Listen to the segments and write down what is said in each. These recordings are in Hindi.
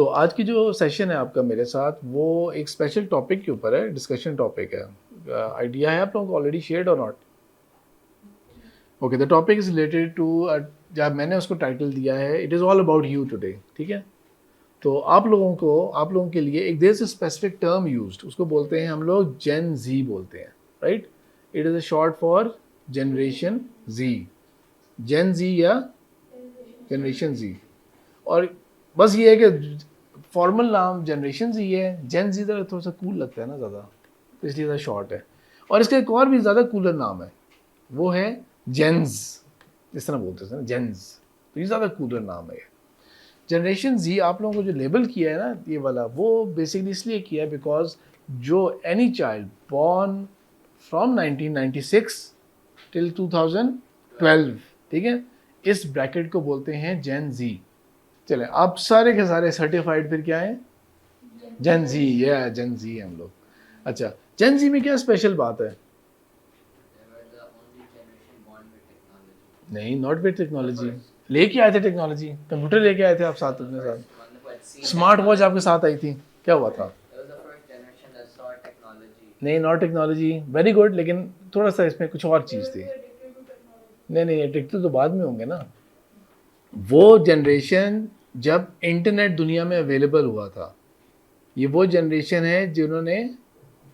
आज की जो सेशन है आपका मेरे साथ वो एक स्पेशल टॉपिक के ऊपर है, डिस्कशन टॉपिक है। आइडिया है आप लोगों को ऑलरेडी शेयर्ड और not? Okay, the topic is related to, जब मैंने उसको टाइटल दिया है it is all about you today. ठीक है, तो आप लोगों के लिए एक देर से स्पेसिफिक टर्म यूज्ड, उसको बोलते हैं हम लोग जेन जी बोलते हैं, right? It is a short for generation Z, Gen Z या जनरेशन जी। और बस ये है कि फॉर्मल नाम जनरेशन जी है, जेन जी थोड़ा सा कूल लगता है ना ज़्यादा, तो इसलिए ज़्यादा शॉर्ट है। और इसका एक और भी ज़्यादा कूलर नाम है, वो है जेन्स, इस तरह बोलते हैं ना जेन्स, तो ये ज़्यादा कूलर नाम है। जनरेशन जी आप लोगों को जो लेबल किया है ना ये वाला, वो बेसिकली इसलिए किया है बिकॉज जो any child born from 1996 till 2012, ठीक है, इस ब्रैकेट को बोलते हैं जेन जी। चले आप सारे के सारे सर्टिफाइड फिर क्या है? जेन जी, या जेन जी हम लोग। अच्छा, जेन जी में क्या स्पेशल बात है? नहीं, नॉट विद टेक्नोलॉजी। लेके आए थे टेक्नोलॉजी, कंप्यूटर लेके आए थे आप साथ अपने साथ, स्मार्ट वॉच आपके साथ आई थी, क्या हुआ था? नहीं, नॉट टेक्नोलॉजी, वेरी गुड, लेकिन थोड़ा सा इसमें कुछ और चीज़ थी। नहीं नहीं, एडिक्टिव तो बाद में होंगे ना। वो जनरेशन जब इंटरनेट दुनिया में अवेलेबल हुआ था, ये वो जनरेशन है जिन्होंने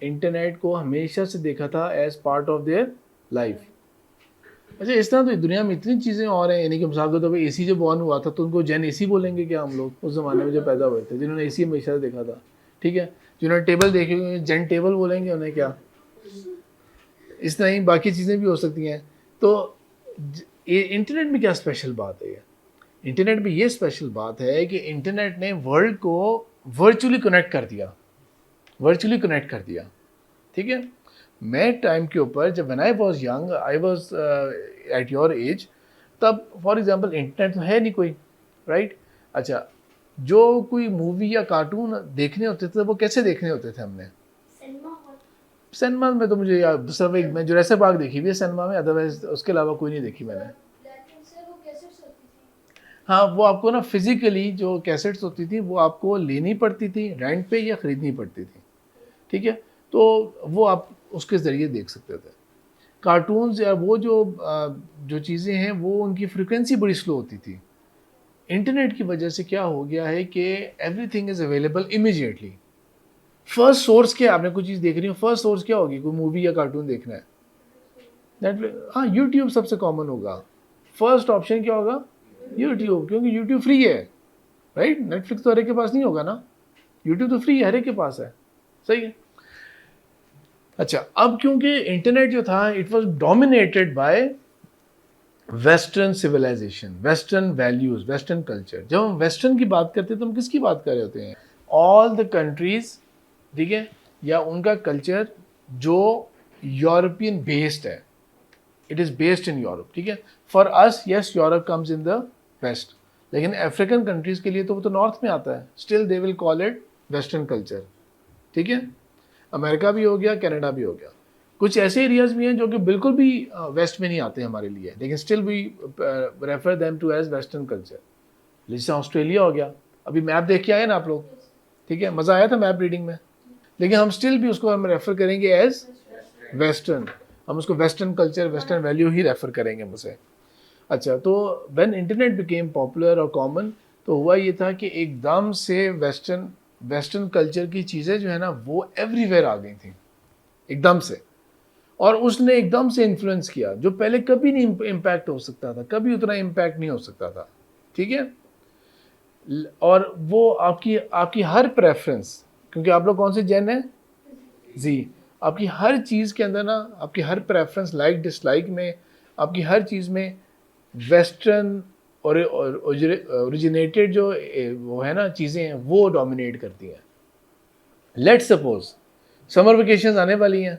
इंटरनेट को हमेशा से देखा था as part of their life. अच्छा, इस तरह तो दुनिया में इतनी चीज़ें और हैं, यानी कि मिसाल के तौर पर एसी जब बॉर्न हुआ था तो उनको जेन एसी बोलेंगे क्या हम लोग? उस ज़माने में जो पैदा हुए थे जिन्होंने एसी हमेशा से देखा था, ठीक है, जिन्होंने टेबल देखी हुई जेन टेबल बोलेंगे उन्हें क्या? इस तरह ही बाकी चीज़ें भी हो सकती हैं। तो इंटरनेट में क्या स्पेशल बात है? ये इंटरनेट में ये स्पेशल बात है कि इंटरनेट ने वर्ल्ड को वर्चुअली कनेक्ट कर दिया, वर्चुअली कनेक्ट कर दिया, ठीक है। मैं टाइम के ऊपर जब when I was young, I was at your age, तब फॉर एग्जांपल इंटरनेट तो है नहीं कोई, राइट? अच्छा, जो कोई मूवी या कार्टून देखने होते थे वो कैसे देखने होते थे हमने? सिनेमा में तो मुझे यार सिर्फ एक मैं जुरासिक पार्क देखी हुई है सिनेमा में, अदरवाइज उसके अलावा कोई नहीं देखी मैंने। हाँ, वो आपको ना फिजिकली जो कैसेट्स होती थी वो आपको लेनी पड़ती थी रेंट पे या ख़रीदनी पड़ती थी, ठीक है? तो वो आप उसके ज़रिए देख सकते थे। कार्टून्स या वो जो चीज़ें हैं वो उनकी फ्रीक्वेंसी बड़ी स्लो होती थी। इंटरनेट की वजह से क्या हो गया है कि everything is available immediately. First source क्या है? आपने कोई चीज़ देख रही हो, फर्स्ट सोर्स क्या होगी? कोई मूवी या कार्टून देखना है, नेटफ्लिक्स, हाँ, यूट्यूब सबसे कॉमन होगा। फर्स्ट ऑप्शन क्या होगा? यूट्यूब, क्योंकि यूट्यूब फ्री है, राइट? नेटफ्लिक्स तो हर एक के पास नहीं होगा ना, यूट्यूब तो फ्री है, हर एक के पास है, सही है। अच्छा, अब क्योंकि इंटरनेट जो था it was dominated by western civilisation, western values, western culture. जब हम वेस्टर्न की बात करते हैं तो हम किसकी बात कर रहे होते हैं? ऑल द कंट्रीज, ठीक है, या उनका कल्चर जो यूरोपियन बेस्ड है, it is based in Europe, ठीक है। For us yes, Europe comes in the west, लेकिन अफ्रीकन कंट्रीज के लिए तो वो तो नॉर्थ में आता है, still they will call it western culture, ठीक है। अमेरिका भी हो गया, कनाडा भी हो गया। कुछ ऐसे एरियाज भी हैं जो कि बिल्कुल भी वेस्ट में नहीं आते हमारे लिए, लेकिन still we refer them to as western culture. जैसे ऑस्ट्रेलिया हो गया, अभी मैप देख के आए ना आप लोग, ठीक है, मज़ा आया था मैप रीडिंग में, लेकिन हम स्टिल भी उसको हम रेफर करेंगे एज वेस्टर्न, हम उसको वेस्टर्न कल्चर, वेस्टर्न वैल्यू ही रेफर करेंगे मुझे। अच्छा, तो व्हेन इंटरनेट बिकेम पॉपुलर और कॉमन, तो हुआ ये था कि एकदम से वेस्टर्न वेस्टर्न कल्चर की चीज़ें जो है ना वो एवरीवेयर आ गई थी एकदम से, और उसने एकदम से इन्फ्लुएंस किया जो पहले कभी नहीं इम्पैक्ट हो सकता था, कभी उतना इम्पैक्ट नहीं हो सकता था, ठीक है। और वो आपकी आपकी हर प्रेफरेंस, क्योंकि आप लोग कौन से जेन है? जी। आपकी हर चीज़ के अंदर ना, आपकी हर प्रेफरेंस, लाइक डिसलाइक में, आपकी हर चीज़ में वेस्टर्न और ओरिजिनेटेड जो वो है ना चीज़ें हैं वो डोमिनेट करती हैं। लेट्स सपोज समर वेकेशन आने वाली हैं,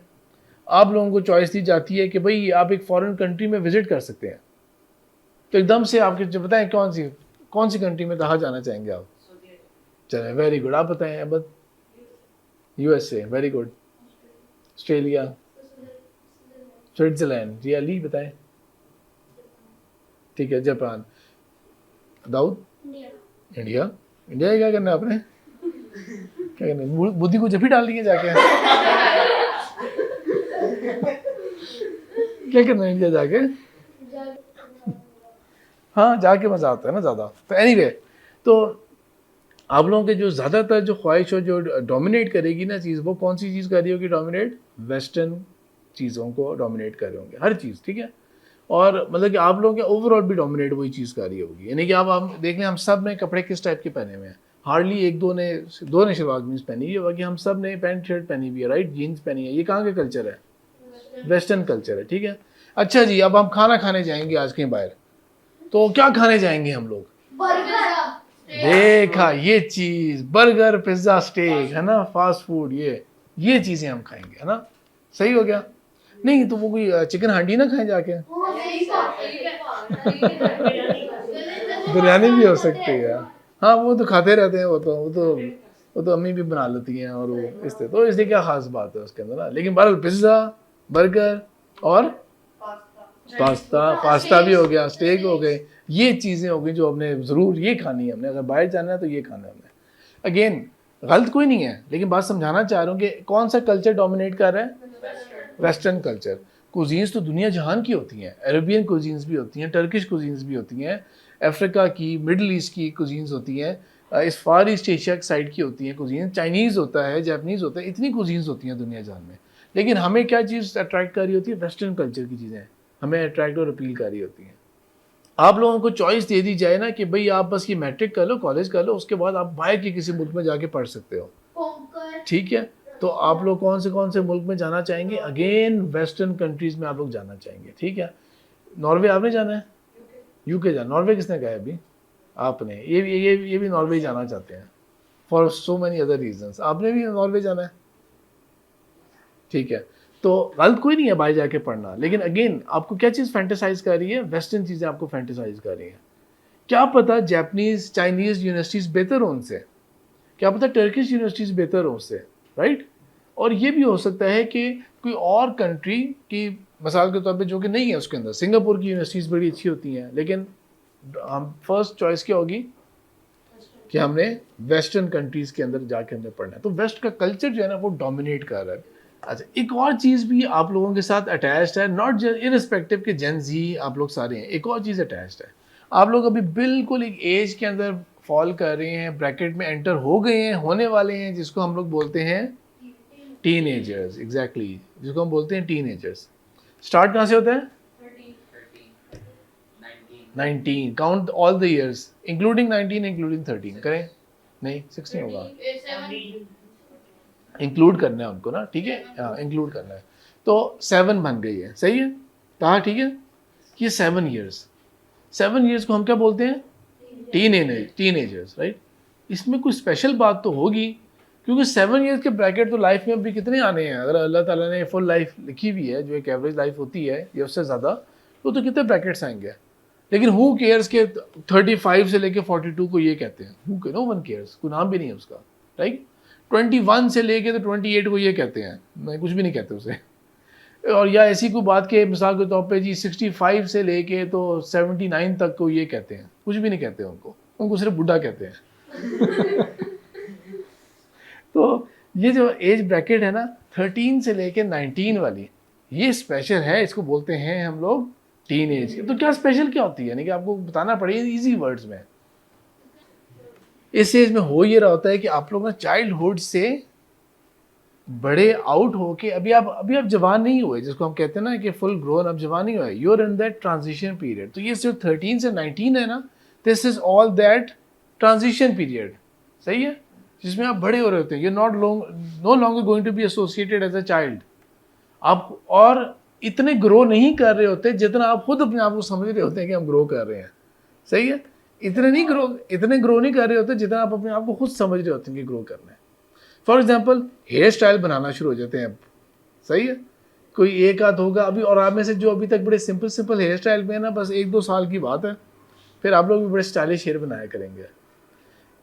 आप लोगों को चॉइस दी जाती है कि भाई आप एक फॉरेन कंट्री में विजिट कर सकते हैं, तो एकदम से आपके जो बताएं कौन सी कंट्री में कहाँ जाना चाहेंगे आप? चलें, वेरी गुड, आप बताएं अब। USA, very good. Australia, Switzerland, really बताएं। ठीक है, जापान, दाऊद, इंडिया, इंडिया में क्या करना है आपने, क्या करना है, बुद्धि को जब ही डाल दिए जाके क्या करना है इंडिया जाके, हाँ जाके मजा आता है ना ज़्यादा। तो एनीवे, तो आप लोगों के जो ज़्यादातर जो ख्वाहिश हो जो डोमिनेट करेगी ना चीज़, वो कौन सी चीज़ कर रही होगी डोमिनेट, वेस्टर्न चीज़ों को डोमिनेट कर रहे होंगे हर चीज़, ठीक है। और मतलब कि आप लोगों के ओवरऑल भी डोमिनेट वही चीज़ कर रही होगी, यानी कि अब हम देख लें हम सब ने कपड़े किस टाइप के पहने हुए हैं, हार्डली एक दो ने शलवार कमीज पहनी हुई है, बाकी हम सब ने पैंट शर्ट पहनी हुई है, राइट, जीन्स पहनी है। ये कहाँ का कल्चर है, वेस्टर्न कल्चर है, ठीक है। अच्छा जी, अब हम खाना खाने जाएंगे आज कहीं बाहर, तो क्या खाने जाएंगे हम लोग, देखा ये चीज, बर्गर पिज्जा स्टेक है ना, फास्ट फूड, ये चीजें हम खाएंगे, है ना, सही हो गया। नहीं तो वो कोई चिकन हांडी ना खाएं जाके, बिरयानी भी हो सकती है, हाँ वो तो खाते रहते हैं, वो तो अम्मी भी बना लेती हैं, और वो इससे तो इसलिए क्या खास बात है उसके अंदर ना। लेकिन बहरहाल पिज्जा, बर्गर और पास्ता भी हो गया, स्टेक हो गए, ये चीज़ें हो गई जो हमने ज़रूर ये खानी है, हमने अगर बाहर जाना है तो ये खाना है हमने। अगेन गलत कोई नहीं है, लेकिन बात समझाना चाह रहा हूँ कि कौन सा कल्चर डोमिनेट कर रहा है, वेस्टर्न कल्चर। कुजीन्स तो दुनिया जहान की होती हैं, अरेबियन कुजीन्स भी होती हैं, टर्किश कुजीन्स भी होती हैं, अफ्रीका की, मिडल ईस्ट की कुजीन्स होती हैं, इस फार ईस्ट एशिया की साइड की होती हैं कुजीन, चाइनीज़ होता है, जापानीज़ होता है, इतनी कुजीन्स होती हैं दुनिया जहान में। लेकिन हमें क्या चीज़ अट्रैक्ट कर रही होती है, वेस्टर्न कल्चर की चीज़ें हमें अट्रैक्ट और अपील कर रही होती हैं। आप लोगों को चॉइस दे दी जाए ना कि भाई आप बस ये मैट्रिक कर लो, कॉलेज कर लो, उसके बाद आप बाहर के किसी मुल्क में जाके पढ़ सकते हो, ठीक है। तो आप लोग कौन से मुल्क में जाना चाहेंगे, अगेन वेस्टर्न कंट्रीज में आप लोग जाना चाहेंगे, ठीक है। नॉर्वे आपने जाना है, यूके जाना, नॉर्वे किसने कहा अभी, आपने, ये भी नॉर्वे जाना चाहते हैं for so many other reasons, आपने भी नॉर्वे जाना है, ठीक है। तो गलत कोई नहीं है बाहर जाके पढ़ना, लेकिन अगेन आपको क्या चीज़ फैंटेसाइज कर रही है, वेस्टर्न चीज़ें आपको फैंटेसाइज कर रही हैं। क्या पता जापानीज चाइनीज़ यूनिवर्सिटीज़ बेहतर हो उनसे, क्या पता टर्किश यूनिवर्सिटीज़ बेहतर हो उससे, राइट। और ये भी हो सकता है कि कोई और कंट्री की मिसाल के तौर पे जो कि नहीं है उसके अंदर, सिंगापुर की यूनिवर्सिटीज़ बड़ी अच्छी होती हैं, लेकिन हम फर्स्ट चॉइस क्या होगी कि हमने वेस्टर्न कंट्रीज़ के अंदर जाके हमने पढ़ना है। तो वेस्ट का कल्चर जो है ना वो डोमिनेट कर रहा है। अच्छा, एक और चीज़ भी आप लोगों के साथ अटैच्ड है, नॉट इररिस्पेक्टिव के जेन जी आप लोग सारे हैं, एक और चीज़ अटैच्ड है। आप लोग अभी बिल्कुल एक एज के अंदर फॉल कर रहे हैं, ब्रैकेट में एंटर हो गए हैं, होने वाले हैं, जिसको हम लोग बोलते हैं टीनेजर्स, एग्जैक्टली, जिसको हम बोलते हैं टीनेजर्स। स्टार्ट कहाँ से होता है, 19, count all the years including 19 including 13 करें, नहीं 16 होगा, इंक्लूड करना है उनको ना, ठीक है, हाँ इंक्लूड करना है। तो 7 बन गई है, सही है, कहा ठीक है। ये 7 ईयर्स को हम क्या बोलते हैं, टीनेजर्स, राइट। इसमें कुछ स्पेशल बात तो होगी, क्योंकि 7 ईयर्स के ब्रैकेट तो लाइफ में अभी कितने आने हैं, अगर अल्लाह ताला ने फुल लाइफ लिखी हुई है जो एक एवरेज लाइफ होती है या उससे ज़्यादा, तो कितने ब्रैकेट्स आएंगे। लेकिन हु केयर्स के 35 से लेके 42 को ये कहते हैं, हु, नो वन केयर्स, कोई नाम भी नहीं है उसका, राइट। 21 से लेके तो 28 को ये कहते हैं, मैं कुछ भी नहीं कहते उसे। और या ऐसी कोई बात के मिसाल के तौर पे जी 65 से लेके तो 79 तक को ये कहते हैं, कुछ भी नहीं कहते उनको सिर्फ बुढ़ा कहते हैं। तो ये जो एज ब्रैकेट है ना 13 से लेके 19 वाली, ये स्पेशल है, इसको बोलते हैं हम लोग टीन एज। तो क्या स्पेशल क्या होती है, यानी कि आपको बताना पड़ेगा इजी वर्ड्स में। इस एज में हो ये रहा होता है कि आप लोग ना चाइल्डहुड से बड़े आउट होके अभी आप जवान नहीं हुए, जिसको हम कहते हैं ना कि फुल ग्रोन, अब जवान नहीं हुए, you are in that transition period. तो ये सिर्फ 13 से 19 है ना, this is all that transition period, सही है, जिसमें आप बड़े हो रहे होते हैं, you no longer going to be associated as a child. आप और इतने ग्रो नहीं कर रहे होते जितना आप खुद अपने आप को समझ रहे होते हैं कि हम ग्रो कर रहे हैं, सही है। इतने ग्रो नहीं कर रहे होते जितना आप अपने आप को खुद समझ रहे होते हैं कि ग्रो करना है। फॉर एग्जाम्पल हेयर स्टाइल बनाना शुरू हो जाते हैं अब, सही है, कोई एक आध होगा अभी, और आप में से जो अभी तक बड़े सिंपल हेयर स्टाइल में है ना, बस 1-2 साल की बात है, फिर आप लोग भी बड़े स्टाइलिश हेयर बनाया करेंगे।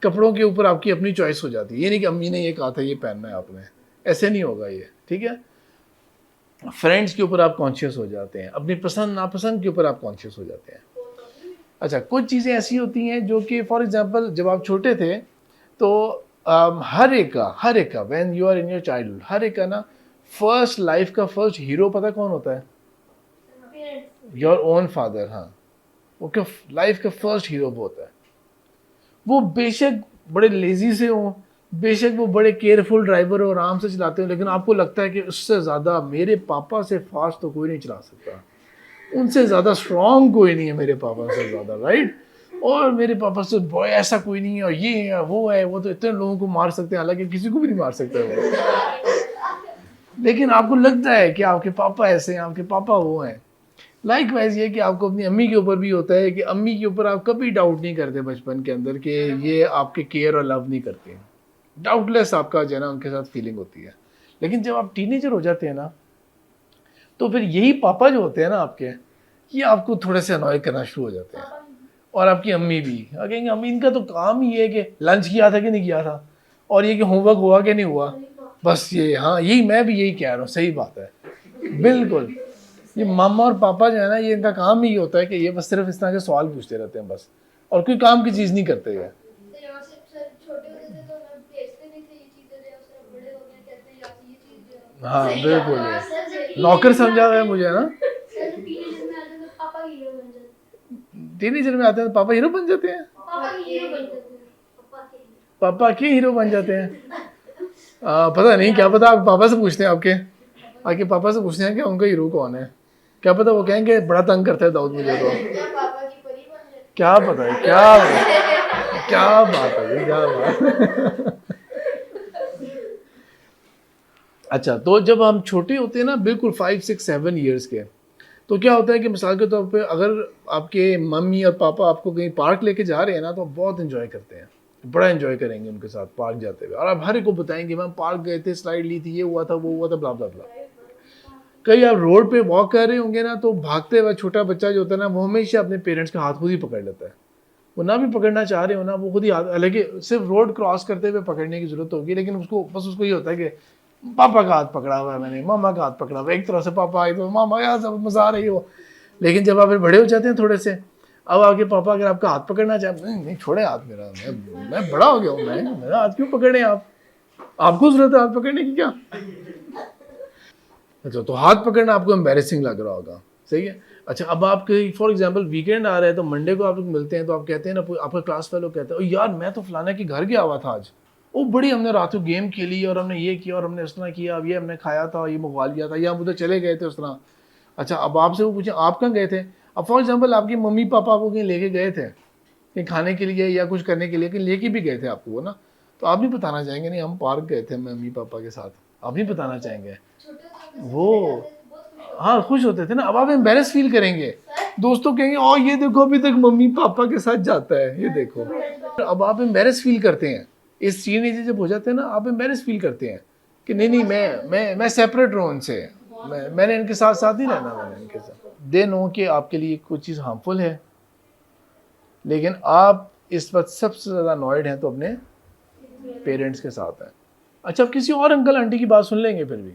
कपड़ों के ऊपर आपकी अपनी चॉइस हो जाती है, ये नहीं कि अम्मी ने ये कहा था ये पहनना है आपने, ऐसे नहीं होगा ये, ठीक है। फ्रेंड्स के ऊपर आप कॉन्शियस हो जाते हैं, अपनी पसंद नापसंद के ऊपर आप कॉन्शियस हो जाते हैं। अच्छा, कुछ चीज़ें ऐसी होती हैं जो कि फॉर एग्जांपल जब आप छोटे थे तो हर एक का when you are in your childhood, हर एक का ना फर्स्ट लाइफ का फर्स्ट हीरो पता कौन होता है? Your own father. हाँ, वो क्या लाइफ का फर्स्ट हीरो वो होता है। वो बेशक बड़े लेजी से हो, बेशक वो बड़े केयरफुल ड्राइवर हो, आराम से चलाते हो, लेकिन आपको लगता है कि उससे ज़्यादा मेरे पापा से फास्ट तो कोई नहीं चला सकता, उनसे ज़्यादा स्ट्रॉन्ग कोई नहीं है मेरे पापा से ज़्यादा, राइट? और मेरे पापा से बॉय ऐसा कोई नहीं है, और ये है वो तो इतने लोगों को मार सकते हैं, हालांकि किसी को भी नहीं मार सकते वो। लेकिन आपको लगता है कि आपके पापा ऐसे हैं, आपके पापा वो हैं। लाइक वाइज ये कि आपको अपनी अम्मी के ऊपर भी होता है कि अम्मी के ऊपर आप कभी डाउट नहीं करते बचपन के अंदर कि ये आपके केयर और लव नहीं करते हैं, डाउटलेस आपका जो है ना उनके साथ फीलिंग होती है। लेकिन जब आप टीनेजर हो जाते हैं ना, तो फिर यही पापा जो होते हैं ना आपके, ये आपको थोड़े से अनॉय करना शुरू हो जाते हैं। और आपकी अम्मी भी कहेंगे, अम्मी इनका तो काम ही है कि लंच किया था कि नहीं किया था, और ये कि होमवर्क हुआ कि नहीं हुआ, बस ये। हाँ, यही मैं भी यही कह रहा हूँ, सही बात है, बिल्कुल। ये मामा और पापा जो है ना, ये इनका काम ही होता है कि ये बस सिर्फ इस तरह के सवाल पूछते रहते हैं बस, और कोई काम की चीज़ नहीं करते हैं। हाँ बिल्कुल, नौकर समझा हुआ है मुझे ना। टीनेजर में आते हैं तो पापा हीरो बन जाते हैं, पापा के हीरो बन जाते हैं। पता नहीं, क्या पता, आप पापा से पूछते हैं, आपके पापा से पूछते हैं कि उनका हीरो कौन है, क्या पता वो कहेंगे बड़ा तंग करता है दाऊद मुझे तो। क्या पता है, क्या बात है, क्या बात। अच्छा, तो जब हम छोटे होते हैं ना, बिल्कुल 5, 6, 7 ईयर्स के, तो क्या होता है कि मिसाल के तौर पे अगर आपके मम्मी और पापा आपको कहीं पार्क लेके जा रहे हैं ना, तो आप बहुत एंजॉय करते हैं, बड़ा एंजॉय करेंगे उनके साथ पार्क जाते हुए, और आप हर एक को बताएंगे मैम पार्क गए थे, स्लाइड ली थी, ये हुआ था, वो हुआ था, ब्ला ब्ला ब्ला। कहीं आप रोड पे वॉक कर रहे होंगे ना, तो भागते हुए छोटा बच्चा जो होता है ना, वो हमेशा अपने पेरेंट्स का हाथ खुद ही पकड़ लेता है। वो ना भी पकड़ना चाह रहे हो ना, वो खुद ही हाथ, हालांकि सिर्फ रोड क्रॉस करते हुए पकड़ने की जरूरत होगी, लेकिन उसको ये होता है कि पापा का हाथ पकड़ा हुआ है मैंने, मामा का हाथ पकड़ा हुआ है, एक तरह से पापा आए तो मामा, यार सब मजा आ रही हो। लेकिन जब आप फिर बड़े हो जाते हैं थोड़े से, अब आपके पापा अगर आपका हाथ पकड़ना चाहे, नहीं छोड़े हाथ मेरा, मैं बड़ा हो गया हूँ, मैं मेरा हाथ क्यों पकड़े आप, आपको जरूरत है हाथ पकड़ने की क्या? अच्छा, तो हाथ पकड़ना आपको एम्बैरेसिंग लग रहा होगा, सही है। अच्छा, अब आपके फॉर एग्जांपल वीकेंड आ रहा है, तो मंडे को आप लोग मिलते हैं, तो आप कहते हैं ना, आपका क्लास फेलो कहता है, ओ यार मैं तो फलाना के घर गया हुआ था आज, वो बड़ी हमने रात को गेम खेली और हमने ये किया और हमने इस तरह किया, अब ये हमने खाया था, ये मंगवा लिया था, या हम उधर चले गए थे उस तरह। अच्छा, अब आपसे वो पूछे आप कहाँ गए थे, अब फॉर एग्जाम्पल आपकी मम्मी पापा आपको कहीं लेके गए थे कहीं खाने के लिए या कुछ करने के लिए, कहीं लेके भी गए थे आपको वो ना, तो आप नहीं बताना चाहेंगे नहीं हम पार्क गए थे मम्मी पापा के साथ, आप नहीं बताना चाहेंगे वो। हाँ, खुश होते थे ना, अब आप एम्बेरस फील करेंगे, दोस्तों कहेंगे ओ ये देखो अभी तक मम्मी पापा के साथ जाता है, ये देखो। अब आप एम्बेरस फील करते हैं, इस टीनेजर जब हो जाते हैं ना, आप एम्बेरस फील करते हैं कि नहीं मैं सेपरेट रहूँ उनसे, मैंने इनके साथ साथ ही रहना, मैंने इनके साथ। दे नो कि आपके लिए कुछ चीज़ हार्मफुल है, लेकिन आप इस वक्त सबसे ज़्यादा अनॉयड हैं तो अपने पेरेंट्स के साथ हैं। अच्छा, आप किसी और अंकल आंटी की बात सुन लेंगे फिर भी,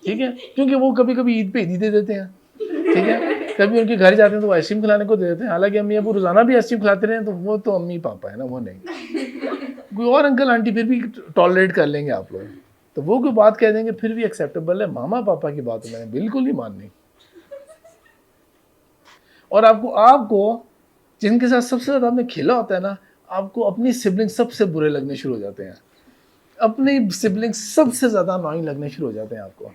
ठीक है, क्योंकि वो कभी कभी ईद पे ईदी दे देते हैं, ठीक है, कभी उनके घर जाते हैं तो वो आइसक्रीम खिलाने को दे देते हैं, हालांकि अम्मी अबू रोज़ाना भी आइसक्रीम खिलाते रहे तो वो तो अम्मी पापा है ना, वो नहीं। कोई और अंकल आंटी फिर भी टॉलरेट कर लेंगे आप लोग, तो वो कोई बात कह देंगे फिर भी एक्सेप्टेबल है, मामा पापा की बात मैंने बिल्कुल नहीं माननी। और आपको जिनके साथ सबसे ज़्यादा आपने खेला होता है ना, आपको अपनी सिबलिंग सबसे बुरे लगने शुरू हो जाते हैं, अपने सिबलिंग सबसे ज़्यादा अनोइंग लगने शुरू हो जाते हैं आपको,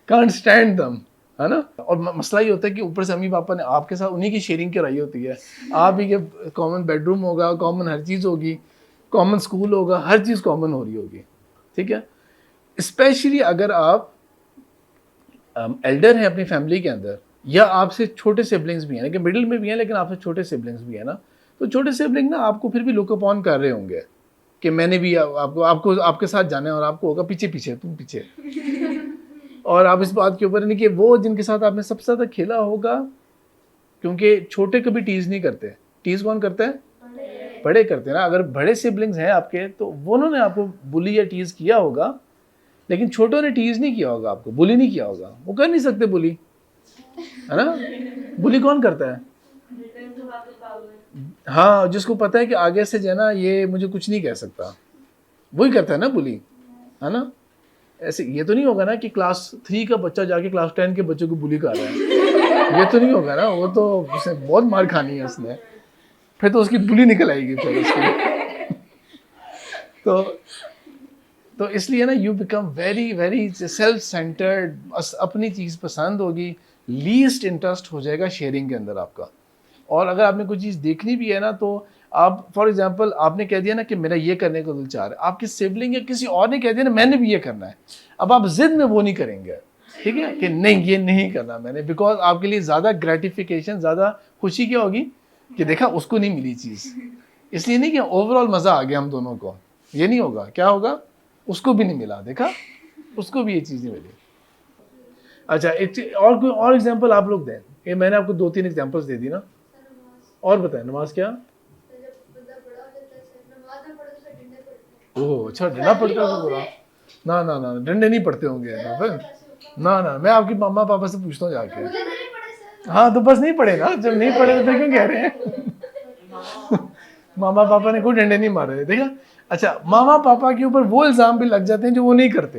कांट स्टैंड दम, है ना। और मसला ये होता है कि ऊपर से अम्मी पापा ने आपके साथ उन्हीं की शेयरिंग कराई होती है, आप ही के कॉमन बेडरूम होगा, कॉमन हर चीज़ होगी, कॉमन स्कूल होगा, हर चीज़ कॉमन हो रही होगी, ठीक है। स्पेशली अगर आप एल्डर हैं अपनी फैमिली के अंदर, या आपसे छोटे सिबलिंग्स भी हैं, लेकिन मिडिल में भी हैं, लेकिन आपसे छोटे सिबलिंग्स भी हैं ना, तो छोटे सिबलिंग ना आपको फिर भी लुक अपॉन कर रहे होंगे कि मैंने भी आपको आपके साथ जाना है, और आपको होगा पीछे पीछे, तुम पीछे। और आप इस बात के ऊपर नहीं कि वो जिनके साथ आपने सबसे ज़्यादा खेला होगा, क्योंकि छोटे कभी टीज़ नहीं करते, टीज़ कौन करता है, बड़े करते हैं ना। अगर बड़े सिबलिंग्स हैं आपके तो वो उन्होंने आपको बुली या टीज़ किया होगा, लेकिन छोटों ने टीज़ नहीं किया होगा, आपको बुली नहीं किया होगा, वो कर नहीं सकते बुली, है ना। बुली कौन करता है, हाँ, जिसको पता है कि आगे से जो है ना ये मुझे कुछ नहीं कह सकता, वही करता है ना बुली, है ना? ऐसे ये तो नहीं होगा ना कि क्लास 3 का बच्चा जाके क्लास 10 के बच्चों को बुली कर रहा है, ये तो नहीं होगा ना, वो तो उसे बहुत मार खानी है उसने, फिर तो उसकी बुली निकल आएगी फिर उसकी। तो तो इसलिए ना you become very very self centred, अपनी चीज़ पसंद होगी, लीस्ट इंटरेस्ट हो जाएगा शेयरिंग के अंदर आपका। और अगर आपने कोई चीज़ देखनी भी है ना तो आप फॉर एग्जांपल आपने कह दिया ना कि मेरा ये करने को दिल चाह रहा है, आपकी सिबलिंग या किसी और ने कह दिया ना मैंने भी ये करना है, अब आप जिद में वो नहीं करेंगे, ठीक है, कि नहीं ये नहीं करना मैंने, बिकॉज आपके लिए ज़्यादा ग्रेटिफिकेशन, ज़्यादा खुशी क्या होगी कि देखा उसको नहीं मिली चीज़, इसलिए नहीं कि ओवरऑल मज़ा आ गया हम दोनों को, ये नहीं होगा, क्या होगा, उसको भी नहीं मिला, देखा उसको भी ये चीज़ नहीं मिली। अच्छा और कोई और एग्जांपल आप लोग दें, ये मैंने आपको 2-3 एग्जांपल्स दे दी ना, और बताएं नमाज क्या। ओह अच्छा, डंडा पड़ता है तो बुरा, ना ना ना डंडे नहीं पड़ते होंगे ना फिर, ना ना मैं आपके मम्मा पापा से पूछता हूँ जाके। हाँ तो बस नहीं पड़े ना, जब नहीं पड़े तो फिर क्यों कह रहे हैं। मामा पापा ने कोई डंडे नहीं मारे, देखा। अच्छा मामा पापा के ऊपर वो इल्ज़ाम भी लग जाते हैं जो वो नहीं करते,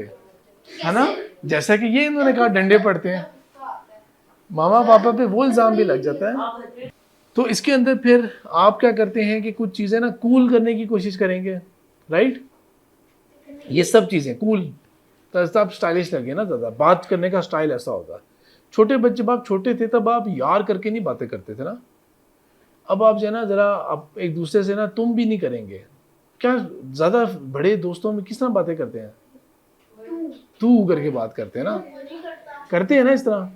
है ना, जैसा कि ये इन्होंने कहा डंडे पड़ते हैं, मामा पापा पे वो इल्ज़ाम भी लग जाता है। तो इसके अंदर फिर आप क्या करते हैं कि कुछ चीज़ें ना कूल करने की कोशिश करेंगे, राइट, ये सब चीज़ें कूल, तो आप स्टाइलिश लगे ना, ज़्यादा बात करने का स्टाइल ऐसा होगा। छोटे बच्चे, जब आप छोटे थे तब आप यार करके नहीं बातें करते थे ना, अब आप जो है ना ज़रा आप एक दूसरे से ना तुम भी नहीं करेंगे, क्या ज़्यादा बड़े दोस्तों में किस तरह बातें करते हैं, तू करके बात करते हैं ना, करते हैं ना इस तरह,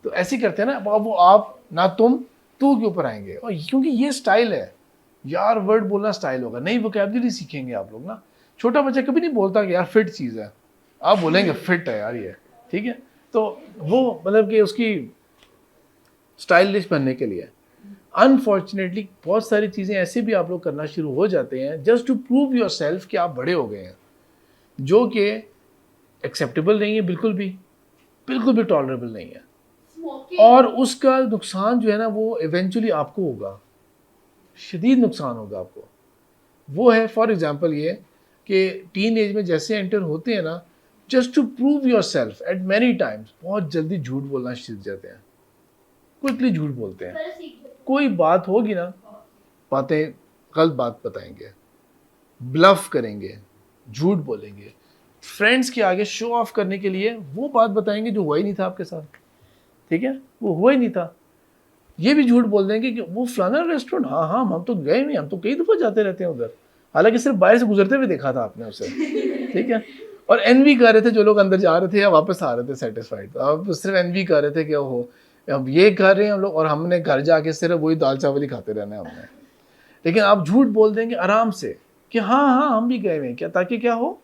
तो ऐसे ही करते हैं ना, अब वो आप ना तुम तू के ऊपर आएंगे, और क्योंकि ये स्टाइल है, यार वर्ड बोलना स्टाइल होगा, नई वोकैबुलरी सीखेंगे आप लोग ना। छोटा बच्चा कभी नहीं बोलता कि यार फिट चीज़ है, आप बोलेंगे फिट है यार ये, ठीक है, तो वो मतलब कि उसकी स्टाइलिश बनने के लिए। अनफॉर्चुनेटली बहुत सारी चीज़ें ऐसे भी आप लोग करना शुरू हो जाते हैं just to prove yourself कि आप बड़े हो गए हैं, जो कि एक्सेप्टेबल नहीं है, बिल्कुल भी टॉलरेबल नहीं है, और उसका नुकसान जो है ना वो इवेंचुअली आपको होगा, शदीद नुकसान होगा आपको। वो है फॉर एग्जांपल ये कि टीन एज में जैसे एंटर होते हैं ना, just to prove yourself at many times बहुत जल्दी झूठ बोलना सीख जाते हैं, क्विकली झूठ बोलते हैं, कोई बात होगी ना बातें गलत बात बताएंगे, ब्लफ करेंगे, झूठ बोलेंगे, फ्रेंड्स के आगे शो ऑफ करने के लिए वो बात बताएंगे जो हुआ ही नहीं था आपके साथ, ठीक है, वो हुआ ही नहीं था। ये भी झूठ बोल देंगे कि वो फलाना रेस्टोरेंट, हाँ हाँ हम तो गए नहीं, हम तो कई दफ़ा जाते रहते हैं उधर, हालांकि सिर्फ बाहर से गुजरते हुए देखा था आपने उसे, ठीक है, और एनवी कर रहे थे जो लोग अंदर जा रहे थे या वापस आ रहे थे सेटिस्फाइड, तो आप सिर्फ एनवी कर रहे थे कि हो अब ये कर रहे हैं हम लोग, और हमने घर जाके सिर्फ वही दाल चावल ही खाते रहना है हमने। लेकिन आप झूठ बोल देंगे आराम से कि हाँ हाँ हम भी गए हुए हैं, क्या, ताकि क्या हो,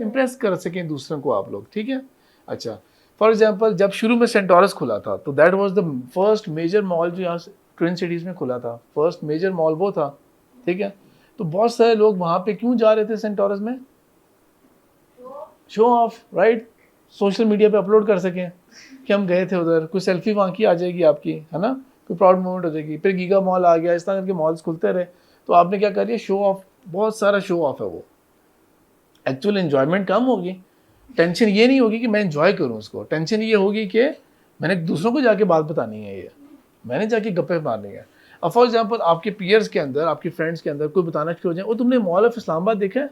इम्प्रेस कर सकें दूसरों को आप लोग, ठीक है। अच्छा फॉर एग्जाम्पल जब शुरू में सेंटोरस खुला था तो that was the first major mall जो यहाँ ट्विन सिटीज़ में खुला था, फर्स्ट मेजर मॉल वो था, ठीक है। तो बहुत सारे लोग वहाँ पे क्यों जा रहे थे सेंटोरस में, show off, right, social media पे अपलोड कर सकें कि हम गए थे उधर, कोई सेल्फी वहाँ की आ जाएगी आपकी, है ना, कोई प्राउड मोमेंट हो जाएगी। फिर गीगा मॉल आ गया, इस तरह करके मॉल्स खुलते रहे, तो आपने क्या कर दिया, शो ऑफ, बहुत सारा शो ऑफ है वो, एक्चुअल एंजॉयमेंट कम होगी। टेंशन ये नहीं होगी कि मैं एंजॉय करूँ उसको, टेंशन ये होगी कि मैंने दूसरों को जाके बात बतानी है, ये मैंने जाके गप्पे मारनी है। अब फॉर एग्जांपल आपके पीयर्स के अंदर, आपके फ्रेंड्स के अंदर कोई बताना शुरू हो जाए, वो तुमने मॉल ऑफ इस्लामाबाद देखा है,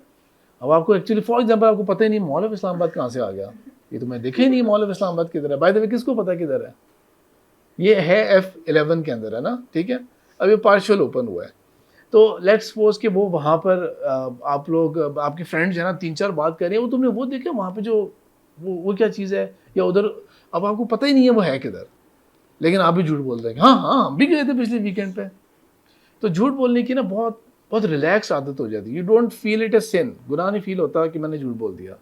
अब आपको एक्चुअली फॉर एग्जांपल आपको पता ही नहीं मॉल ऑफ इस्लामाबाद कहाँ से आ गया, ये तो मैं देखा ही नहीं मॉल ऑफ इस्लामाबाद किधर है, बाय द वे किसको पता किधर है, ये है F11 के अंदर है ना, ठीक है, अब ये पार्शियल ओपन हुआ है। तो लेट्स सपोज कि वो वहाँ पर आप लोग, आपके फ्रेंड्स है ना 3-4 बात कर रहे हैं, वो तुमने वो देखा वहाँ पे जो वो क्या चीज़ है, या उधर अब आपको पता ही नहीं है वो है किधर, लेकिन आप भी झूठ बोल रहे हैं, हाँ हाँ हम भी गए थे पिछले वीकेंड पे। तो झूठ बोलने की ना बहुत बहुत रिलैक्स आदत हो जाती है, यू डोंट फील इट ए सिन, गुनाह नहीं फील होता कि मैंने झूठ बोल दिया।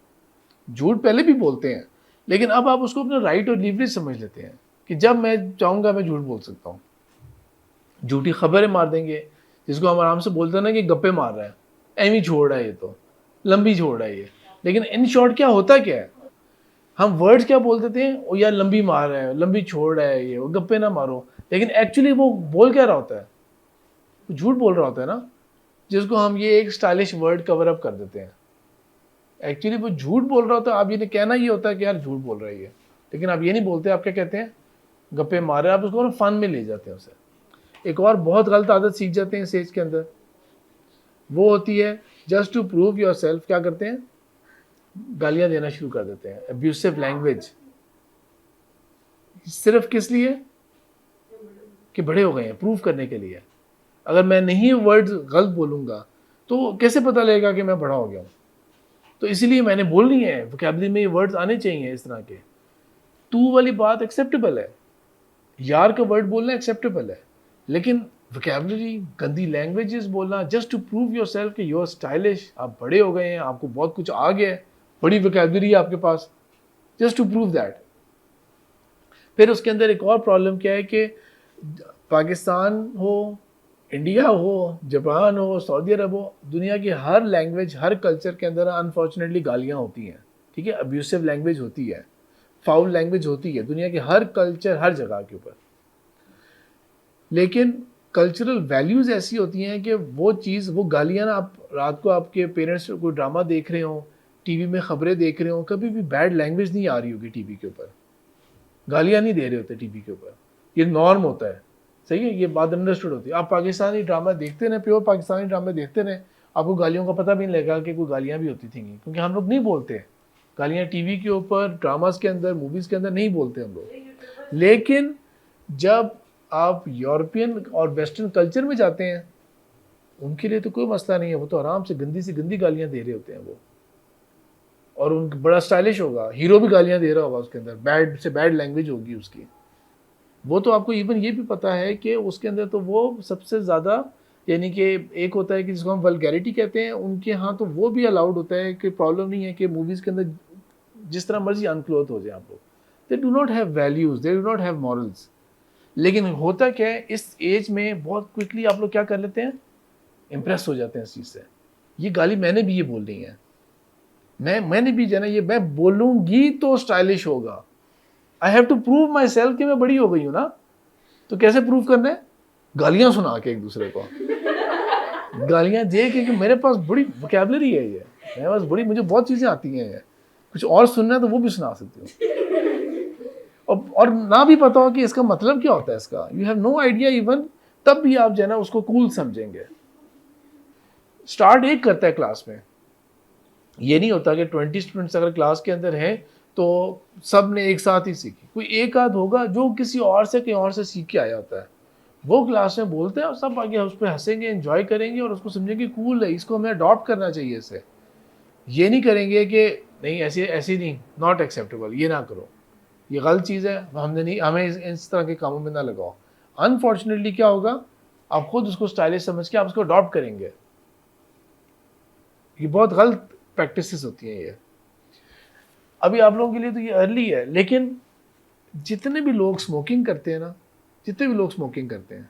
झूठ पहले भी बोलते हैं, लेकिन अब आप उसको अपना राइट और लीवरेज समझ लेते हैं कि जब मैं चाहूँगा मैं झूठ बोल सकता हूँ। झूठी खबरें मार देंगे, जिसको हम आराम से बोलते हैं ना कि गप्पे मार रहा है, एवी छोड़ रहा है, ये तो लंबी छोड़ रहा है ये, लेकिन इन शॉर्ट क्या होता क्या है, हम वर्ड्स क्या बोल देते हैं, ओ यार लंबी मार रहा है, लंबी छोड़ रहा है ये, वो गप्पे ना मारो, लेकिन एक्चुअली वो बोल क्या रहा होता है, वो झूठ बोल रहा होता है ना, जिसको हम ये एक स्टाइलिश वर्ड कवर अप कर देते हैं। एक्चुअली वो झूठ बोल रहा होता है, आप ये कहना ये होता है कि यार झूठ बोल रहा है ये, लेकिन आप ये नहीं बोलते, आप क्या कहते हैं, गप्पे मार रहे हैं, आप उसको फन में ले जाते हैं उसे। एक और बहुत गलत आदत सीख जाते हैं इस एज के अंदर, वो होती है just to prove yourself, क्या करते हैं, गालियां देना शुरू कर देते हैं, अब्यूसिव लैंग्वेज। सिर्फ किस लिए कि बड़े हो गए हैं, प्रूव करने के लिए। अगर मैं नहीं वर्ड्स गलत बोलूंगा तो कैसे पता लगेगा कि मैं बड़ा हो गया हूं। तो इसीलिए मैंने बोलनी है, वोकैबुलरी में ये वर्ड्स आने चाहिए इस तरह के। तू वाली बात एक्सेप्टेबल है, यार का वर्ड बोलना एक्सेप्टेबल है, लेकिन वोकैबुलरी, गंदी लैंग्वेजेस बोलना just to prove yourself कि यू आर स्टाइलिश, आप बड़े हो गए हैं, आपको बहुत कुछ आ गया है, बड़ी वोकैबुलरी है आपके पास, जस्ट टू प्रूव दैट। फिर उसके अंदर एक और प्रॉब्लम क्या है कि पाकिस्तान हो, इंडिया हो, जापान हो, सऊदी अरब हो, दुनिया की हर लैंग्वेज, हर कल्चर के अंदर अनफॉर्चुनेटली गालियाँ होती हैं, ठीक है, अब्यूसिव लैंग्वेज होती है, फाउल लैंग्वेज होती है, दुनिया के हर कल्चर, हर जगह के ऊपर। लेकिन कल्चरल वैल्यूज़ ऐसी होती हैं कि वो चीज़, वो गालियाँ ना, आप रात को आपके पेरेंट्स कोई ड्रामा देख रहे हो, टीवी में खबरें देख रहे हो, कभी भी बैड लैंग्वेज नहीं आ रही होगी टीवी के ऊपर, गालियाँ नहीं दे रहे होते टीवी के ऊपर, ये नॉर्म होता है, सही है, ये बात अंडरस्टूड होती है। आप पाकिस्तानी ड्रामा देखते रहे, प्योर पाकिस्तानी ड्रामे देखते रहे, आपको गालियों का पता भी नहीं लगेगा कि कोई गालियाँ भी होती थी, क्योंकि हम लोग नहीं बोलते गालियाँ टीवी के ऊपर, ड्रामास के अंदर, मूवीज़ के अंदर नहीं बोलते हम लोग। लेकिन जब आप यूरोपियन और वेस्टर्न कल्चर में जाते हैं, उनके लिए तो कोई मसला नहीं है, वो तो आराम से गंदी से गंदी गालियाँ दे रहे होते हैं वो, और उनका बड़ा स्टाइलिश होगा, हीरो भी गालियाँ दे रहा होगा, उसके अंदर बैड से बैड लैंग्वेज होगी उसकी। वो तो आपको इवन ये भी पता है कि उसके अंदर तो वो सबसे ज़्यादा, यानी कि एक होता है कि जिसको हम वल्गैरिटी कहते हैं, उनके यहाँ तो वो भी अलाउड होता है, कि प्रॉब्लम नहीं है कि मूवीज़ के अंदर जिस तरह मर्जी अनक्लोथ हो जाए आप लोग, they do not have values, they do not have morals. लेकिन होता क्या है, इस एज में बहुत क्विकली आप लोग क्या कर लेते हैं, इम्प्रेस हो जाते हैं इस चीज़ से। ये गाली मैंने भी ये बोलनी है, मैंने भी जाना, ये मैं बोलूँगी तो स्टाइलिश होगा, I have to prove myself कि मैं बड़ी हो गई हूँ ना। तो कैसे प्रूव करना है, गालियाँ सुना के एक दूसरे को, गालियाँ दे के कि मेरे पास बड़ी वोकैबुलरी है, ये मेरे पास बड़ी, मुझे बहुत चीज़ें आती हैं, ये कुछ और सुनना है तो वो भी सुना सकते हो, और ना भी पता हो कि इसका मतलब क्या होता है इसका, you have no idea even, तब भी आप जो है ना उसको कूल समझेंगे। स्टार्ट एक करता है क्लास में, ये नहीं होता कि 20 स्टूडेंट्स अगर क्लास के अंदर हैं तो सब ने एक साथ ही सीखी, कोई एक आध होगा जो किसी और से कहीं और से सीख के आया होता है, वो क्लास में बोलते हैं और सब आगे उस पर हंसेंगे, एंजॉय करेंगे और उसको समझेंगे कूल है, इसको हमें अडॉप्ट करना चाहिए इसे। ये नहीं करेंगे कि नहीं ऐसे ऐसे नहीं, नॉट एक्सेप्टेबल, ये ना करो, ये गलत चीज़ है, हमने नहीं, हमें इस तरह के कामों में ना लगाओ। अनफॉर्चुनेटली क्या होगा, आप खुद उसको स्टाइलिश समझ के आप उसको अडॉप्ट करेंगे। ये बहुत गलत प्रैक्टिसेस होती हैं ये। अभी आप लोगों के लिए तो ये अर्ली है, लेकिन जितने भी लोग स्मोकिंग करते हैं ना, जितने भी लोग स्मोकिंग करते हैं,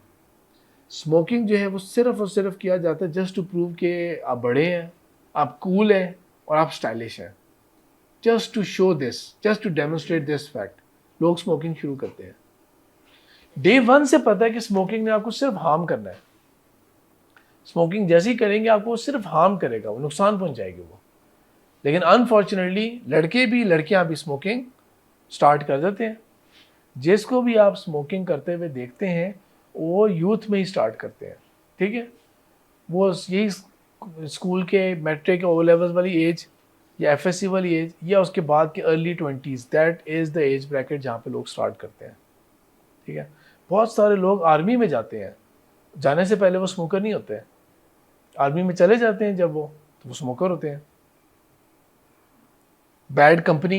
स्मोकिंग जो है वो सिर्फ और सिर्फ किया जाता है जस्ट टू प्रूव कि आप बड़े हैं, आप कूल हैं और आप स्टाइलिश हैं, just to show this, just to demonstrate this fact, लोग स्मोकिंग शुरू करते हैं। डे वन से पता है कि स्मोकिंग ने आपको सिर्फ हार्म करना है, स्मोकिंग जैसे ही करेंगे आपको सिर्फ हार्म करेगा, वो नुकसान पहुंचाएगी वो। लेकिन अनफॉर्चुनेटली लड़के भी लड़कियां भी स्मोकिंग स्टार्ट कर देते हैं। जिसको भी आप स्मोकिंग करते हुए देखते हैं वो यूथ में ही स्टार्ट करते हैं, ठीक है, वो यही स्कूल के मैट्रिक ओ लेवल्स वाली एज या एफएससी वाली एज या उसके बाद के early 20s, that is the age bracket जहाँ पे लोग स्टार्ट करते हैं, ठीक है। बहुत सारे लोग आर्मी में जाते हैं, जाने से पहले वो स्मोकर नहीं होते हैं, आर्मी में चले जाते हैं जब वो स्मोकर होते हैं। बैड कंपनी,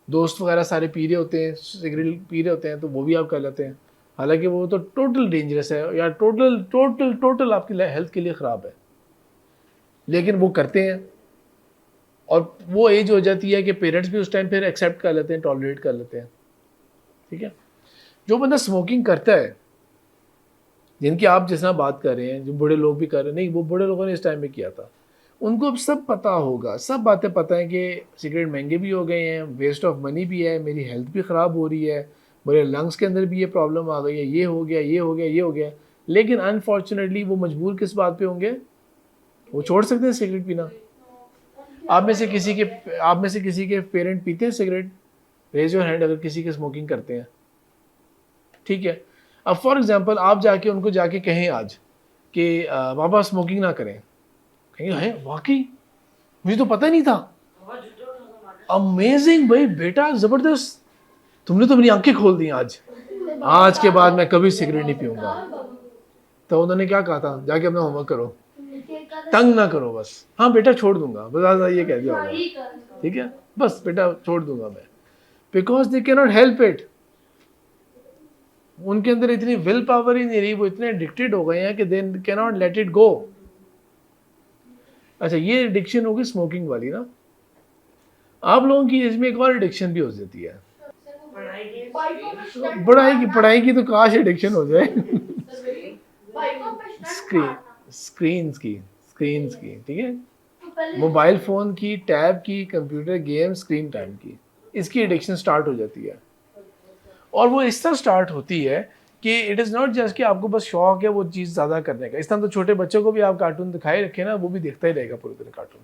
दोस्त वगैरह सारे पी रहे होते हैं, सिगरेट पी रहे होते हैं, तो वो भी आप कर लेते हैं, हालांकि वो तो टोटल डेंजरस है या टोटल आपकी हेल्थ के लिए ख़राब है, लेकिन वो करते हैं। और वो एज हो जाती है कि पेरेंट्स भी उस टाइम फिर एक्सेप्ट कर लेते हैं, टॉलरेट कर लेते हैं, ठीक है। जो बंदा स्मोकिंग करता है, जिनकी आप जितना बात कर रहे हैं, जो बड़े लोग भी कर रहे हैं, नहीं वो बड़े लोगों ने इस टाइम में किया था, उनको अब सब पता होगा, सब बातें पता है कि सिगरेट महंगे भी हो गए हैं, वेस्ट ऑफ मनी भी है, मेरी हेल्थ भी ख़राब हो रही है, मेरे लंग्स के अंदर भी ये प्रॉब्लम आ गई है, ये हो गया, ये हो गया, ये हो गया। लेकिन अनफॉर्चुनेटली वो मजबूर किस बात पे होंगे? वो छोड़ सकते हैं सिगरेट पीना। आप में से किसी के पेरेंट पीते हैं सिगरेट? रेज योर हैंड अगर किसी के स्मोकिंग करते हैं। ठीक है, अब फॉर एग्जांपल आप जाके उनको जाके कहें आज कि पापा स्मोकिंग ना करें, कहेंगे है वाकई मुझे तो पता ही नहीं था। अमेजिंग भाई बेटा, जबरदस्त, तुमने तो मेरी आंखें खोल दी आज के बाद मैं कभी सिगरेट नहीं पीऊंगा। तो उन्होंने क्या कहा था? जाके अपना होमवर्क करो, तंग ना करो बस। हाँ बेटा छोड़ दूंगा, बस ये कह दिया होगा, ठीक है, बस बेटा छोड़ दूंगा मैं, because they can not help it. उनके अंदर इतनी विल पावर ही नहीं रही, वो इतने एडिक्टेड हो गए हैं कि they can not let it go. अच्छा, ये एडिक्शन होगी स्मोकिंग वाली ना। आप लोगों की एज में एक और एडिक्शन भी हो जाती है, पढ़ाई की तो काश एडिक्शन हो जाए। स्क्रीन्स की, ठीक है, मोबाइल फ़ोन की, टैब की, कंप्यूटर गेम, स्क्रीन टाइम की, इसकी एडिक्शन स्टार्ट हो जाती है। और वो इस तरह स्टार्ट होती है कि इट इज़ नॉट जस्ट कि आपको बस शौक है वो चीज़ ज़्यादा करने का। इस तरह तो छोटे बच्चों को भी आप कार्टून दिखाए रखें ना, वो भी देखता ही रहेगा पूरे दिन कार्टून।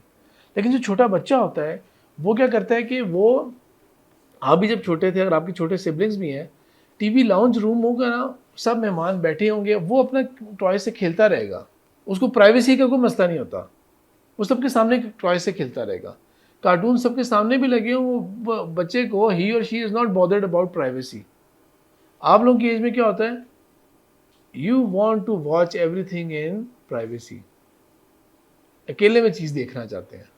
लेकिन जो छोटा बच्चा होता है वो क्या करता है कि वो, आप भी जब छोटे थे, अगर आपके छोटे सिबलिंग्स भी हैं, टीवी लाउंज रूम होगा ना, सब मेहमान बैठे होंगे, वो अपना टॉय से खेलता रहेगा, उसको प्राइवेसी का कोई मसला नहीं होता, वो सबके सामने टॉय से खेलता रहेगा। कार्टून सबके सामने भी लगे हों, वो बच्चे को, ही और she is not bothered about privacy. आप लोगों की एज में क्या होता है? You want to watch everything in privacy, अकेले में चीज़ देखना चाहते हैं।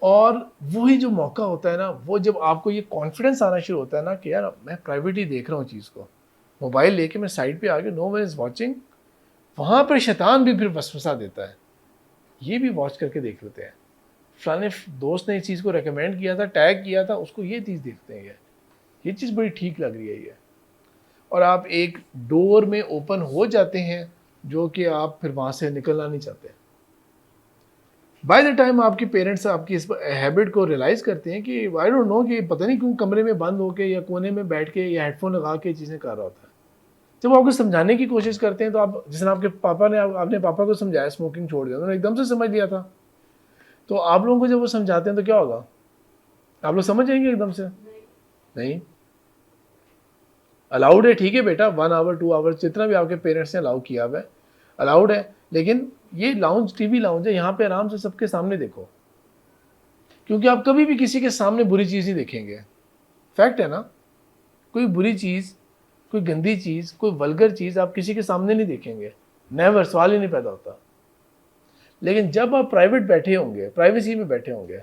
और वही जो मौका होता है ना, वो जब आपको ये कॉन्फिडेंस आना शुरू होता है ना कि यार मैं प्राइवेटली देख रहा हूँ चीज़ को, मोबाइल लेके मैं साइड पे आ गया, नो वन इज़ वॉचिंग, वहाँ पर शैतान भी फिर वसवसा देता है, ये भी वॉच करके देख लेते हैं, फलाने दोस्त ने इस चीज़ को रेकमेंड किया था, टैग किया था, उसको ये चीज़ देखते हैं, ये चीज़ बड़ी ठीक लग रही है ये। और आप एक डोर में ओपन हो जाते हैं जो कि आप फिर वहाँ से निकलना नहीं चाहते। बाय द टाइम आपके पेरेंट्स आपकी इस हैबिट को रियलाइज़ करते हैं कि आई डोंट नो कि पता नहीं क्यों कमरे में बंद होके या कोने में बैठ के या हेडफोन लगा के चीज़ें कर रहा होता है। जब आपको समझाने की कोशिश करते हैं तो आप, जिस तरह आपके पापा ने, आपने पापा को समझाया स्मोकिंग छोड़ दिया, उन्होंने एकदम से समझ लिया था, तो आप लोगों को जब वो समझाते हैं तो क्या होगा? आप लोग समझ जाएंगे एकदम से? नहीं। अलाउड है, ठीक है बेटा, 1 आवर 2 आवर जितना भी आपके पेरेंट्स ने अलाउ किया हुआ है, अलाउड है, लेकिन ये लाउंज, टीवी लाउंज है, यहाँ पे आराम से सबके सामने देखो, क्योंकि आप कभी भी किसी के सामने बुरी चीज़ नहीं देखेंगे। फैक्ट है ना, कोई बुरी चीज़, कोई गंदी चीज़, कोई वल्गर चीज़ आप किसी के सामने नहीं देखेंगे, नेवर, सवाल ही नहीं पैदा होता। लेकिन जब आप प्राइवेट बैठे होंगे, प्राइवेसी में बैठे होंगे,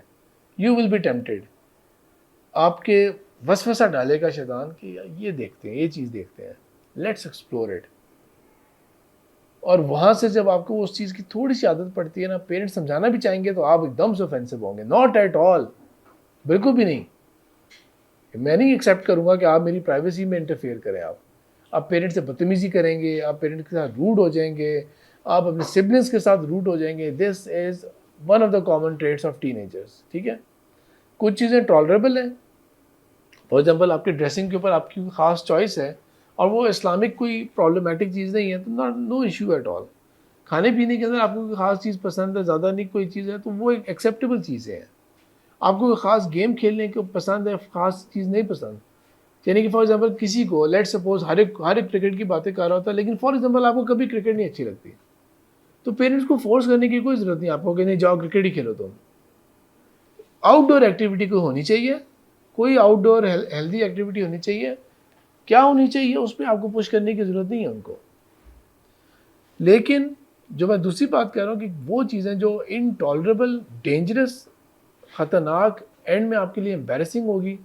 यू विल बी टेम्प्टेड, आपके वसवसा डालेगा शैतान कि ये देखते हैं, ये चीज़ देखते हैं, लेट्स एक्सप्लोर इट। और वहाँ से जब आपको उस चीज़ की थोड़ी सी आदत पड़ती है ना, पेरेंट्स समझाना भी चाहेंगे तो आप एकदम से ऑफेंसिव होंगे, नॉट एट ऑल, बिल्कुल भी नहीं। मैं नहीं एक्सेप्ट करूँगा कि आप मेरी प्राइवेसी में इंटरफेयर करें। आप पेरेंट्स से बदतमीज़ी करेंगे, आप पेरेंट्स के साथ रूड हो जाएंगे, आप अपने सिबलिंग्स के साथ रूड हो जाएंगे। This is one of the common traits of teenagers, ठीक है। कुछ चीज़ें टॉलरेबल हैं, फॉर एग्जाम्पल आपके ड्रेसिंग के ऊपर आपकी ख़ास चॉइस है और वो इस्लामिक कोई प्रॉब्लमेटिक चीज़ नहीं है, तो not, no issue at all. खाने पीने के अंदर आपको कोई ख़ास चीज़ पसंद है, ज़्यादा नहीं कोई चीज़ है, तो वो एक एक्सेप्टेबल चीज़ है। आपको कोई ख़ास गेम खेलने को पसंद है, ख़ास चीज़ नहीं पसंद, यानी कि फॉर एग्जांपल किसी को, लेट्स सपोज, हर एक क्रिकेट की बातें कर रहा होता है, लेकिन फॉर एग्जांपल आपको कभी क्रिकेट नहीं अच्छी लगती, तो पेरेंट्स को फोर्स करने की कोई ज़रूरत नहीं आपको कि नहीं जाओ क्रिकेट ही खेलो तुम। आउटडोर एक्टिविटी कोई होनी चाहिए, कोई आउटडोर हेल्दी एक्टिविटी होनी चाहिए। क्या होनी चाहिए उस पर आपको पुश करने की ज़रूरत नहीं है उनको। लेकिन जो मैं दूसरी बात कह रहा हूँ कि वो चीज़ें जो इनटॉलरेबल, डेंजरस, ख़तरनाक, एंड में आपके लिए एम्बैरेसिंग होगी,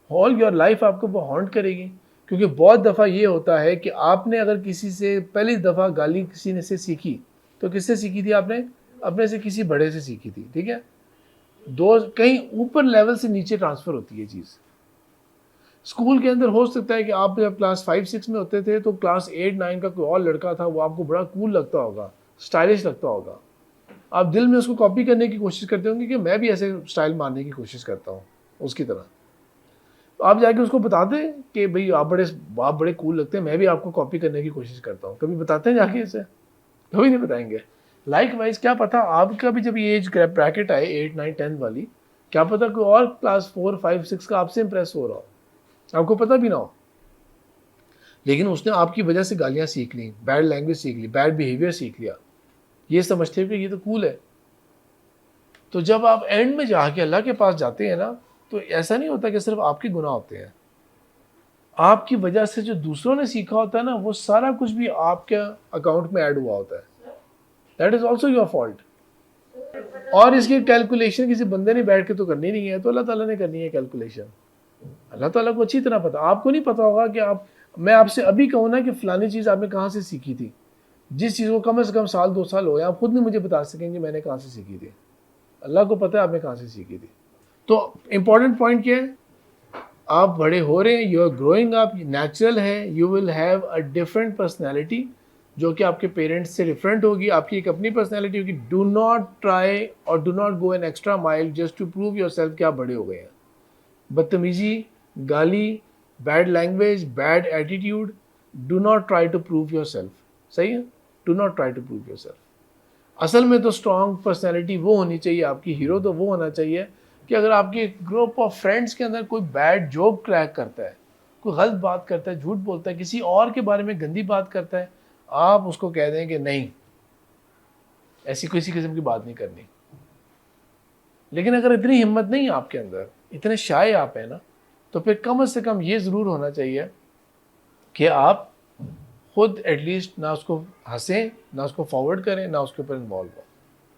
ऑल योर लाइफ आपको वो हॉन्ट करेगी। क्योंकि बहुत दफ़ा ये होता है कि आपने अगर किसी से पहली दफ़ा गाली किसी ने से सीखी तो किससे सीखी थी? आपने अपने से किसी बड़े से सीखी थी, ठीक है। दो कहीं ऊपर लेवल से नीचे ट्रांसफ़र होती है चीज़। स्कूल के अंदर हो सकता है कि आप जब क्लास 5-6 में होते थे तो क्लास 8-9 का कोई और लड़का था, वो आपको बड़ा कूल लगता होगा, स्टाइलिश लगता होगा, आप दिल में उसको कॉपी करने की कोशिश करते होंगे कि मैं भी ऐसे स्टाइल मारने की कोशिश करता हूँ उसकी तरह। तो आप जाके उसको बता दें कि भाई आप बड़े कूल लगते हैं, मैं भी आपको कॉपी करने की कोशिश करता हूँ। कभी बताते हैं जाके इसे? कभी नहीं बताएंगे। लाइक वाइज क्या पता आपका भी जब ये एज ब्रैकेट आए 8, 9, 10 वाली, क्या पता कोई और क्लास 4, 5, 6 का आपसे इंप्रेस हो रहा हो, आपको पता भी ना हो, लेकिन उसने आपकी वजह से गालियाँ सीख ली, बैड लैंग्वेज सीख ली, बैड बिहेवियर सीख लिया, ये समझते हो कि ये तो कूल है। तो जब आप एंड में जाके अल्लाह के पास जाते हैं ना, तो ऐसा नहीं होता कि सिर्फ आपके गुनाह होते हैं, आपकी वजह से जो दूसरों ने सीखा होता है ना, वो सारा कुछ भी आपके अकाउंट में ऐड हुआ होता है। That is also your fault. और इसकी कैलकुलेशन किसी बंदे ने बैठ के तो करनी नहीं है, तो अल्लाह ताला ने करनी है कैलकुलेशन। अल्लाह ताला को अच्छी तरह पता, आपको नहीं पता होगा कि आप, मैं आपसे अभी कहूँ ना कि फलानी चीज़ आपने कहाँ से सीखी थी, जिस चीज़ को कम से कम साल 2 साल हो गए, आप खुद नहीं मुझे बता सकेंगे मैंने कहाँ से सीखी थी। अल्लाह को पता है आपने कहाँ से सीखी थी। तो इम्पॉर्टेंट पॉइंट क्या है, आप बड़े हो रहे हैं, you are growing up, natural है, you will have a different personality जो कि आपके पेरेंट्स से डिफरेंट होगी, आपकी एक अपनी पर्सनैलिटी होगी। डू नॉट ट्राई और do not go an extra mile just to prove yourself कि आप बड़े हो गए हैं। बदतमीजी, गाली, bad language, bad attitude, do not try to prove yourself. सही है, do not try to prove yourself. असल में तो स्ट्रॉन्ग पर्सनैलिटी वो होनी चाहिए, आपकी हीरो तो वो होना चाहिए कि अगर आपके ग्रुप ऑफ फ्रेंड्स के अंदर कोई बैड जोक क्रैक करता है, कोई गलत बात करता है, झूठ बोलता है, किसी और के बारे में गंदी बात करता है, आप उसको कह दें कि नहीं, ऐसी किसी किस्म की बात नहीं करनी। लेकिन अगर इतनी हिम्मत नहीं है आपके अंदर, इतने शाय आप हैं ना, तो फिर कम से कम ये ज़रूर होना चाहिए कि आप खुद एटलीस्ट ना उसको हंसें, ना उसको फॉरवर्ड करें, ना उसके ऊपर इन्वॉल्व हो।